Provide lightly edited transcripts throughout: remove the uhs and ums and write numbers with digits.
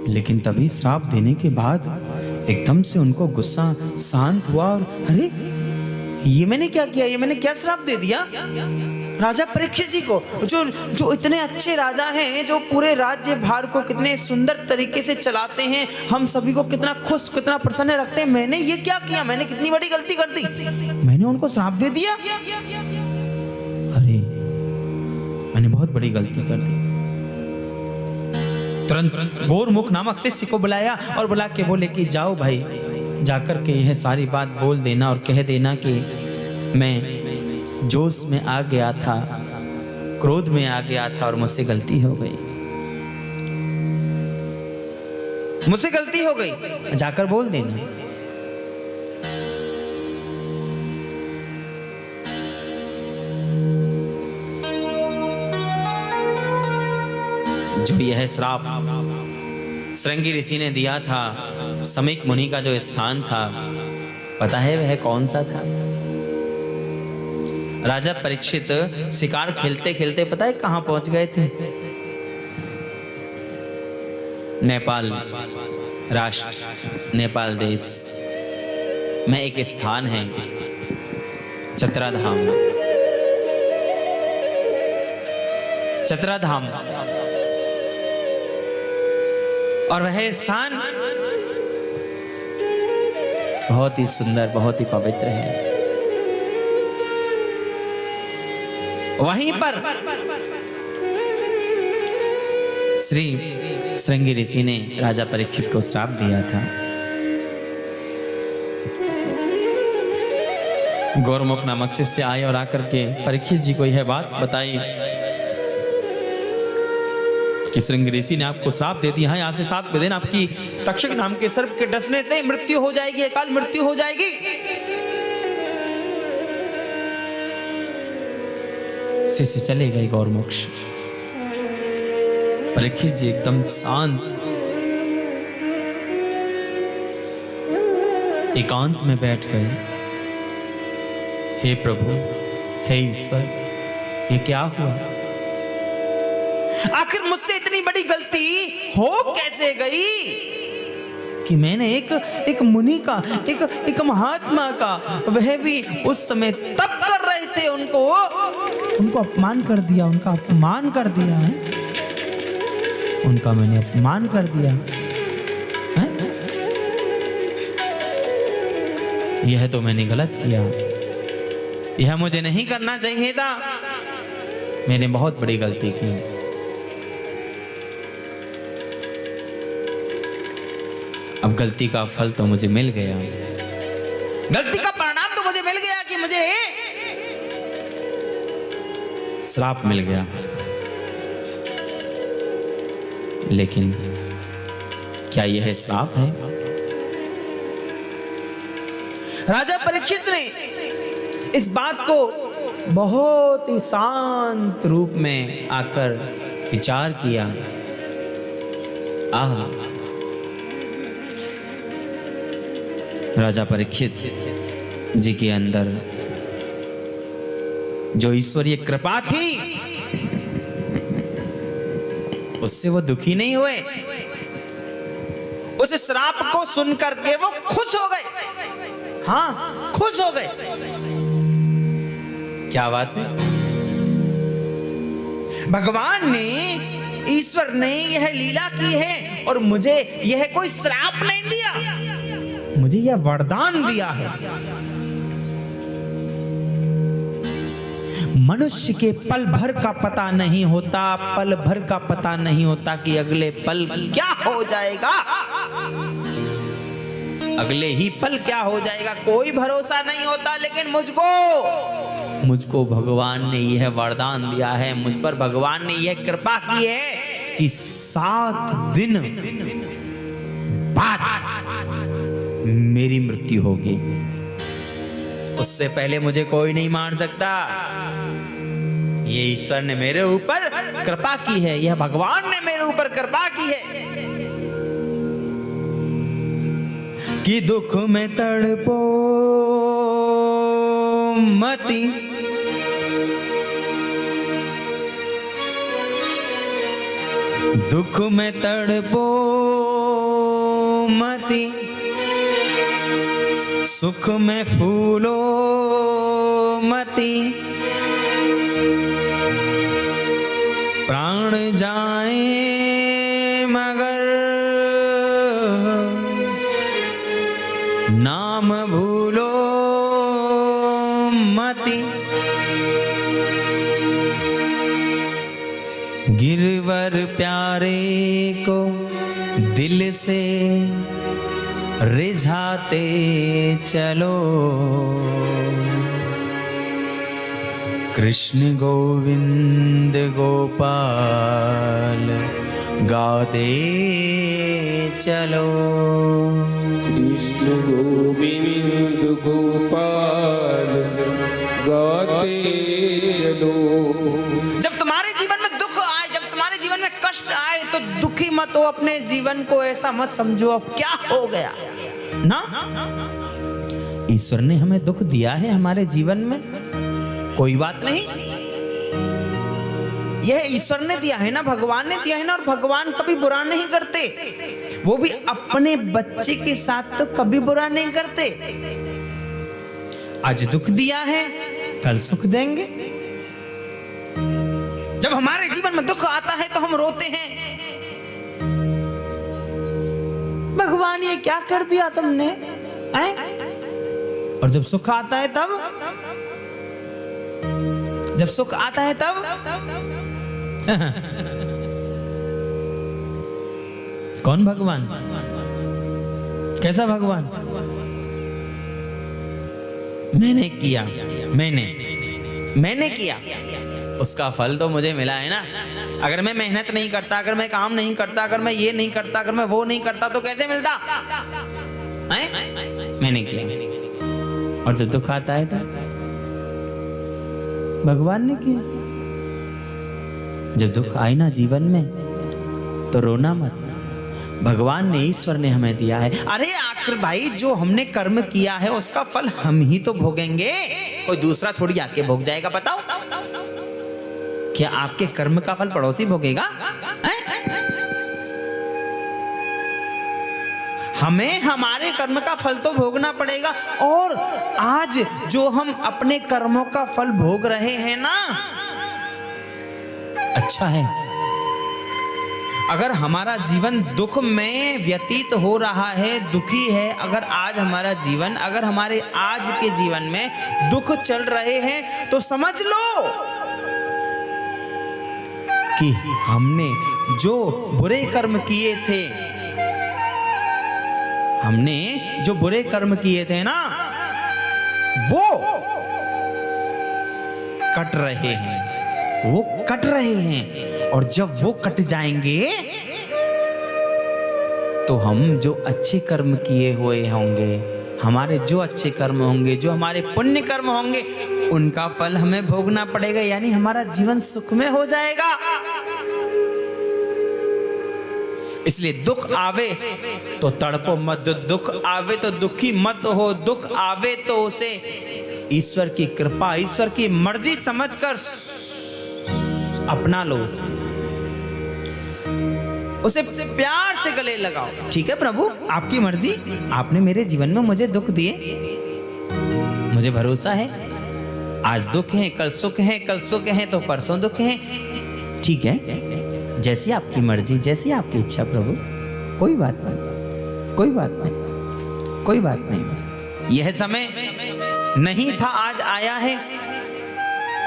लेकिन तभी श्राप देने के बाद एकदम से उनको गुस्सा शांत हुआ और अरे ये मैंने क्या किया, ये मैंने क्या श्राप दे दिया राजा परीक्षित जी को, जो इतने अच्छे राजा हैं, जो पूरे राज्य भार को कितने सुंदर तरीके से चलाते हैं, हम सभी को कितना खुश कितना प्रसन्न रखते हैं। मैंने ये क्या किया, मैंने कितनी बड़ी गलती कर दी, मैंने उनको श्राप दे दिया। अरे मैंने बहुत बड़ी गलती कर दी। तुरंत गौरमुख नामक शिष्य को बुलाया और बुला के बोले कि जाओ भाई, जाकर के यह सारी बात बोल देना और कह देना कि मैं जोश में आ गया था, क्रोध में आ गया था और मुझसे गलती हो गई, मुझसे गलती हो गई, जाकर बोल देना। जो यह श्राप श्रृंगी ऋषि ने दिया था, समीक मुनि का जो स्थान था, पता है वह कौन सा था? राजा परीक्षित शिकार खेलते खेलते पता है कहां पहुंच गए थे? नेपाल राष्ट्र, नेपाल देश में एक स्थान है चतराधाम। चतराधाम और वह स्थान बहुत ही सुंदर, बहुत ही पवित्र है। वहीं पर श्री श्रृंगी ऋषि ने राजा परीक्षित को श्राप दिया था। गौरमुख नामक शिष्य आए और आकर के परीक्षित जी को यह बात बताई कि श्रृंगी ऋषि ने आपको श्राप दे दिया है, यहाँ से 7वें दिन आपकी तक्षक नाम के सर्प के डसने से मृत्यु हो जाएगी, अकाल मृत्यु हो जाएगी। शिष्य चले गए गौरमुख। परीक्षित जी एकदम शांत एकांत में बैठ गए। हे प्रभु, हे ईश्वर, ये क्या हुआ? आखिर मुझसे इतनी बड़ी गलती हो कैसे गई कि मैंने एक मुनि का, एक महात्मा का, वह भी उस समय तप कर रहे थे, उनको अपमान कर दिया, उनका अपमान कर दिया है, उनका मैंने अपमान कर दिया है? यह तो मैंने गलत किया, यह मुझे नहीं करना चाहिए था, मैंने बहुत बड़ी गलती की। अब गलती का फल तो मुझे मिल गया, गलती का परिणाम तो मुझे मिल गया कि मुझे श्राप मिल गया। लेकिन क्या यह श्राप है? राजा परीक्षित ने इस बात को बहुत ही शांत रूप में आकर विचार किया। राजा परीक्षित जी के अंदर जो ईश्वरीय कृपा थी, उससे वो दुखी नहीं हुए। उस श्राप को सुनकर के वो खुश हो गए। हाँ, खुश हो गए। क्या बात है? भगवान ने, ईश्वर ने यह लीला की है और मुझे यह कोई श्राप नहीं दिया, मुझे यह वरदान दिया है। मनुष्य के पल भर का पता नहीं होता, पल भर का पता नहीं होता कि अगले पल क्या हो जाएगा, अगले ही पल क्या हो जाएगा, कोई भरोसा नहीं होता। लेकिन मुझको भगवान ने यह वरदान दिया है, मुझ पर भगवान ने यह कृपा की है कि 7 दिन बाद मेरी मृत्यु होगी। उससे पहले मुझे कोई नहीं मार सकता। ये ईश्वर ने मेरे ऊपर कृपा की है, यह भगवान ने मेरे ऊपर कृपा की है कि दुख में तड़पो मती, दुख में तड़पो मति, सुख में फूलो मति, प्राण जाए मगर नाम भूलो मति। गिरवर प्यारे को दिल से रिझाते चलो, कृष्ण गोविंद गोपाल गाते चलो। कृष्ण गोविंद गोपाल गाते चलो। जब तुम्हारे जीवन में दुख आए, जब तुम्हारे जीवन में कष्ट आए, तो दुखी मत हो। अपने जीवन को ऐसा मत समझो अब क्या हो गया ना। ईश्वर ने हमें दुख दिया है हमारे जीवन में, कोई बात नहीं, यह ईश्वर ने दिया है ना, भगवान ने दिया है ना। और भगवान कभी बुरा नहीं करते, वो भी अपने बच्चे के साथ तो कभी बुरा नहीं करते। आज दुख दिया है, कल सुख देंगे। जब हमारे जीवन में दुख आता है तो हम रोते हैं, भगवान ये क्या कर दिया तुमने, और जब सुख आता है तब, जब सुख आता है तब कौन भगवान, कैसा भगवान। मैंने किया, मैंने किया, उसका फल तो मुझे मिला है ना। अगर मैं मेहनत नहीं करता, अगर मैं काम नहीं करता, अगर मैं ये नहीं करता, अगर मैं वो नहीं करता, तो कैसे मिलता है? मैंने किया, और जब दुख आता है तो भगवान ने किया। जब दुख आए ना जीवन में तो रोना मत, भगवान ने, ईश्वर ने हमें दिया है। अरे आखिर भाई जो हमने कर्म किया है उसका फल हम ही तो भोगेंगे, कोई दूसरा थोड़ी आके भोग जाएगा। बताओ, क्या आपके कर्म का फल पड़ोसी भोगेगा? हमें हमारे कर्म का फल तो भोगना पड़ेगा। और आज जो हम अपने कर्मों का फल भोग रहे हैं ना, अच्छा है। अगर हमारा जीवन दुख में व्यतीत हो रहा है, दुखी है, अगर आज हमारा जीवन, अगर हमारे आज के जीवन में दुख चल रहे हैं, तो समझ लो कि हमने जो बुरे कर्म किए थे, हमने जो बुरे कर्म किए थे ना, वो कट रहे हैं, वो कट रहे हैं। और जब वो कट जाएंगे तो हम जो अच्छे कर्म किए हुए होंगे, हमारे जो अच्छे कर्म होंगे, जो हमारे पुण्य कर्म होंगे, उनका फल हमें भोगना पड़ेगा। यानी हमारा जीवन सुख में हो जाएगा। इसलिए दुख आवे तो तड़पो मत, दुख आवे तो दुखी मत हो, दुख आवे तो उसे ईश्वर की कृपा, ईश्वर की मर्जी समझकर अपना लो, उसे प्यार से गले लगाओ। ठीक है प्रभु, आपकी मर्जी, आपने मेरे जीवन में मुझे दुख दिए, मुझे भरोसा है आज दुख है, कल सुख है, कल सुख है तो परसों दुख है। ठीक है, जैसी आपकी मर्जी, जैसी आपकी इच्छा प्रभु, कोई बात नहीं, कोई बात नहीं, कोई बात नहीं। यह समय नहीं था, आज आया है,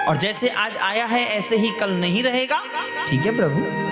और जैसे आज आया है ऐसे ही कल नहीं रहेगा। ठीक है प्रभु।